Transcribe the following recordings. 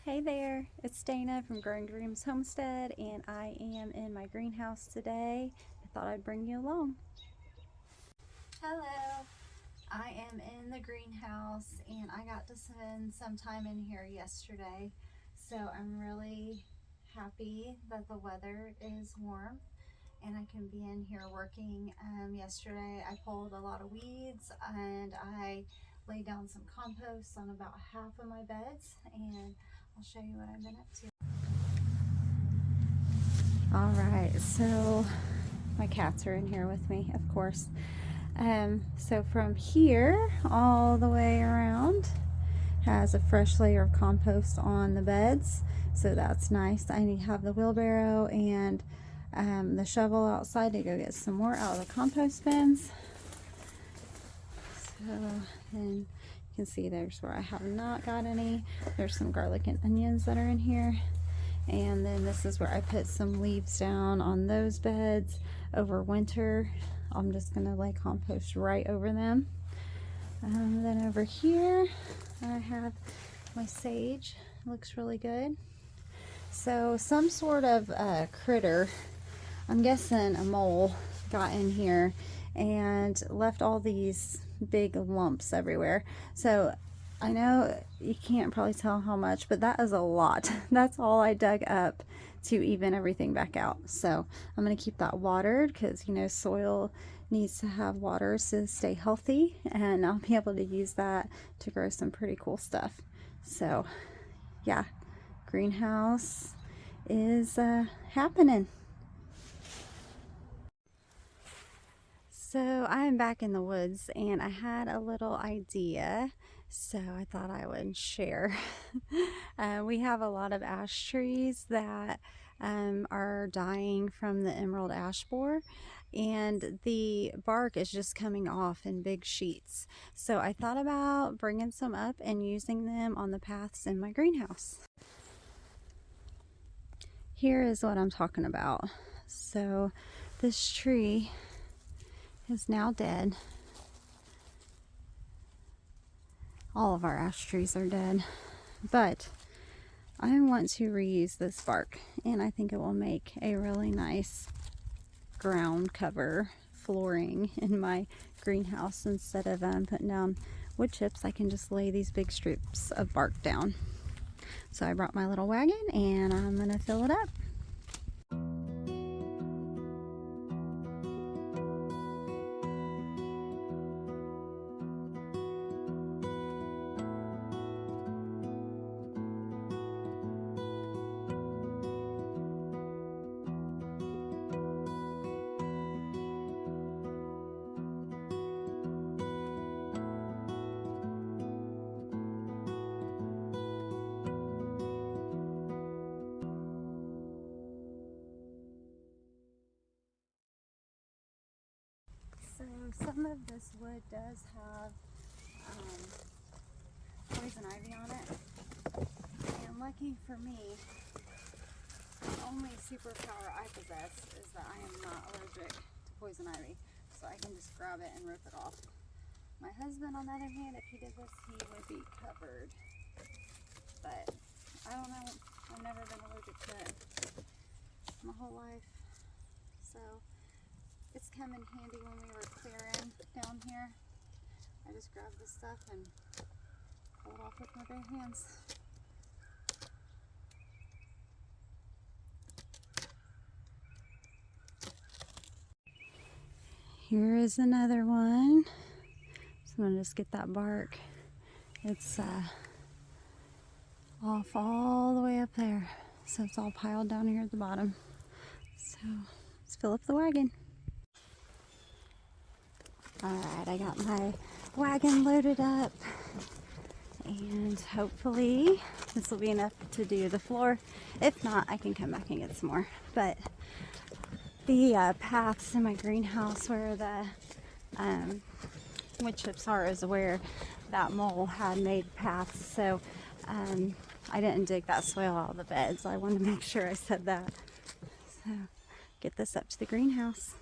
Hey there, it's Dana from Growing Dreams Homestead, and I am in my greenhouse today. I thought I'd bring you along. Hello, I am in the greenhouse and I got to spend some time in here yesterday, so I'm really happy that the weather is warm and I can be in here working. Yesterday I pulled a lot of weeds and I laid down some compost on about half of my beds, and I'll show you what I've been up to. All right, so my cats are in here with me, of course. So from here all the way around has a fresh layer of compost on the beds, so that's nice. I need to have the wheelbarrow and the shovel outside to go get some more out of the compost bins. So, and you can see there's where I have not got any. There's some garlic and onions that are in here. And then this is where I put some leaves down on those beds over winter. I'm just going to lay compost right over them. Then over here I have my sage. It looks really good. So some sort of critter, I'm guessing a mole, got in here and left all these big lumps everywhere. So I know you can't probably tell how much, but that is a lot. That's all I dug up to even everything back out. So I'm going to keep that watered because, you know, soil needs to have water to stay healthy, and I'll be able to use that to grow some pretty cool stuff. So yeah, greenhouse is happening. So I am back in the woods and I had a little idea, so I thought I would share. We have a lot of ash trees that are dying from the emerald ash borer, and the bark is just coming off in big sheets. So I thought about bringing some up and using them on the paths in my greenhouse. Here is what I'm talking about. So this tree is now dead. All of our ash trees are dead, but I want to reuse this bark, and I think it will make a really nice ground cover flooring in my greenhouse. Instead of putting down wood chips, I can just lay these big strips of bark down. So I brought my little wagon and I'm gonna fill it up. So some of this wood does have poison ivy on it, and lucky for me, the only superpower I possess is that I am not allergic to poison ivy, so I can just grab it and rip it off. My husband, on the other hand, if he did this, he would be covered, but I don't know, I've never been allergic to it my whole life, so it's come in handy when we were clearing down here. I just grabbed this stuff and pull it off with my bare hands. Here is another one. So I'm gonna just get that bark. It's off all the way up there. So it's all piled down here at the bottom. So let's fill up the wagon. Alright, I got my wagon loaded up, and hopefully this will be enough to do the floor. If not, I can come back and get some more. But the paths in my greenhouse where the wood chips are is where that mole had made paths. So I didn't dig that soil out of the beds. I wanted to make sure I said that. So get this up to the greenhouse.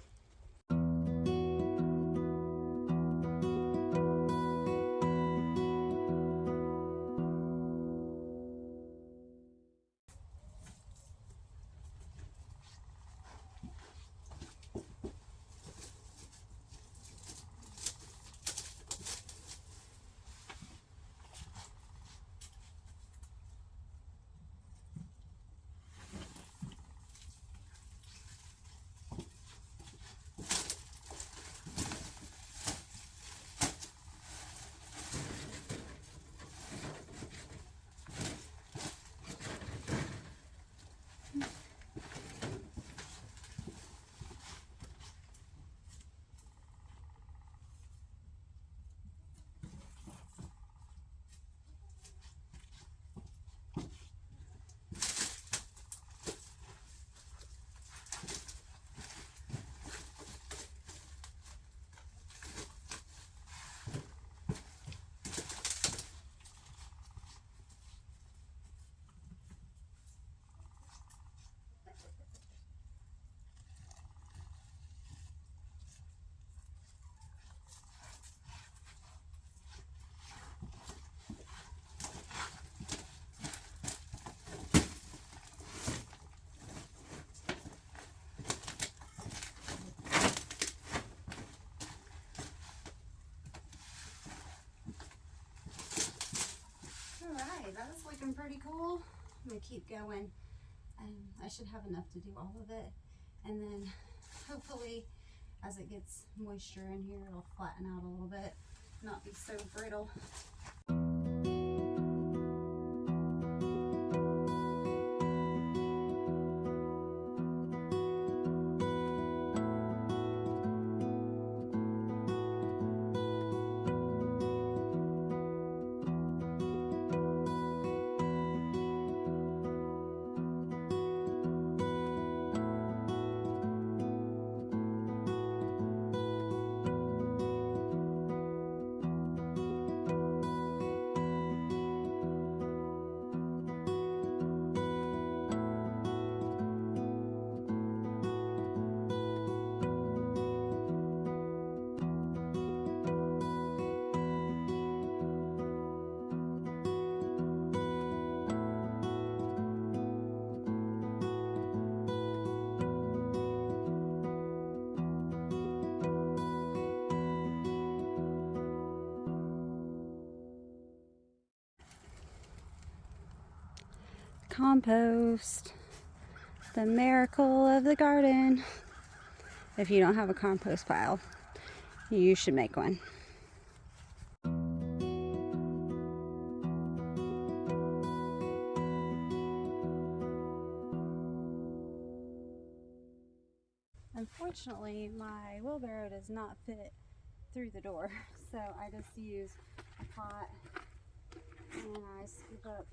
right, that's looking pretty cool. I'm gonna keep going. I should have enough to do all of it, and then hopefully as it gets moisture in here it'll flatten out a little bit, not be so brittle. Compost, the miracle of the garden. If you don't have a compost pile, you should make one. Unfortunately, my wheelbarrow does not fit through the door, so I just use a pot and I scoop up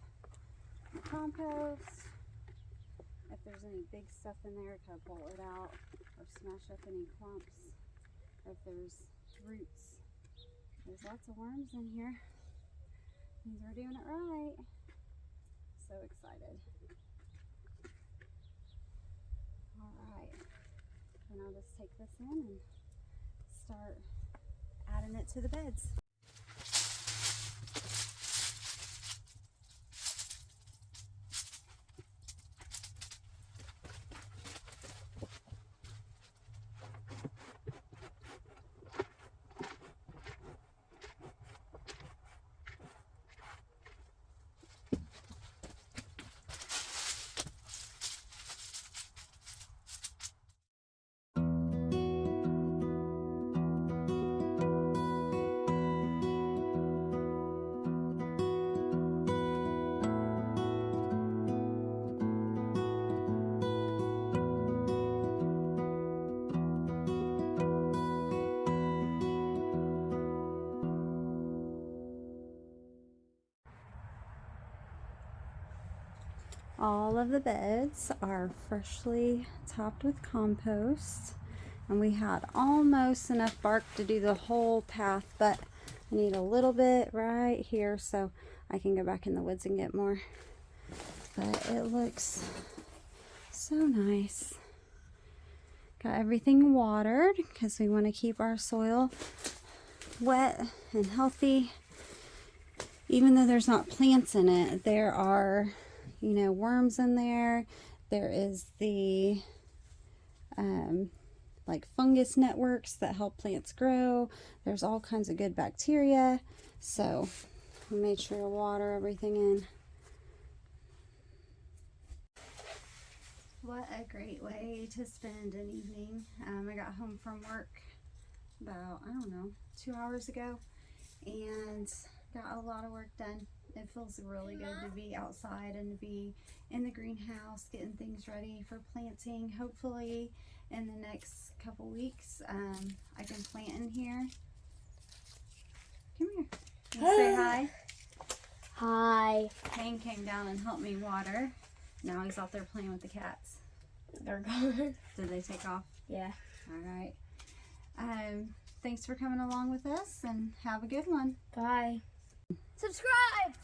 the compost. If there's any big stuff in there, I pull it out or smash up any clumps. Or if there's roots, there's lots of worms in here. Means we're doing it right. So excited. Alright, then I'll just take this in and start adding it to the beds. All of the beds are freshly topped with compost, and we had almost enough bark to do the whole path, but I need a little bit right here so I can go back in the woods and get more. But it looks so nice. Got everything watered because we want to keep our soil wet and healthy. Even though there's not plants in it, there are, you know, worms in there. There is the like fungus networks that help plants grow. There's all kinds of good bacteria. So we made sure to water everything in. What a great way to spend an evening. I got home from work about, I don't know, 2 hours ago and got a lot of work done. It feels really good to be outside and to be in the greenhouse getting things ready for planting. Hopefully in the next couple weeks I can plant in here. Come here. You say hi. Hi. Kane came down and helped me water. Now he's out there playing with the cats. They're gone. Did they take off? Yeah. All right. Thanks for coming along with us and have a good one. Bye. Subscribe!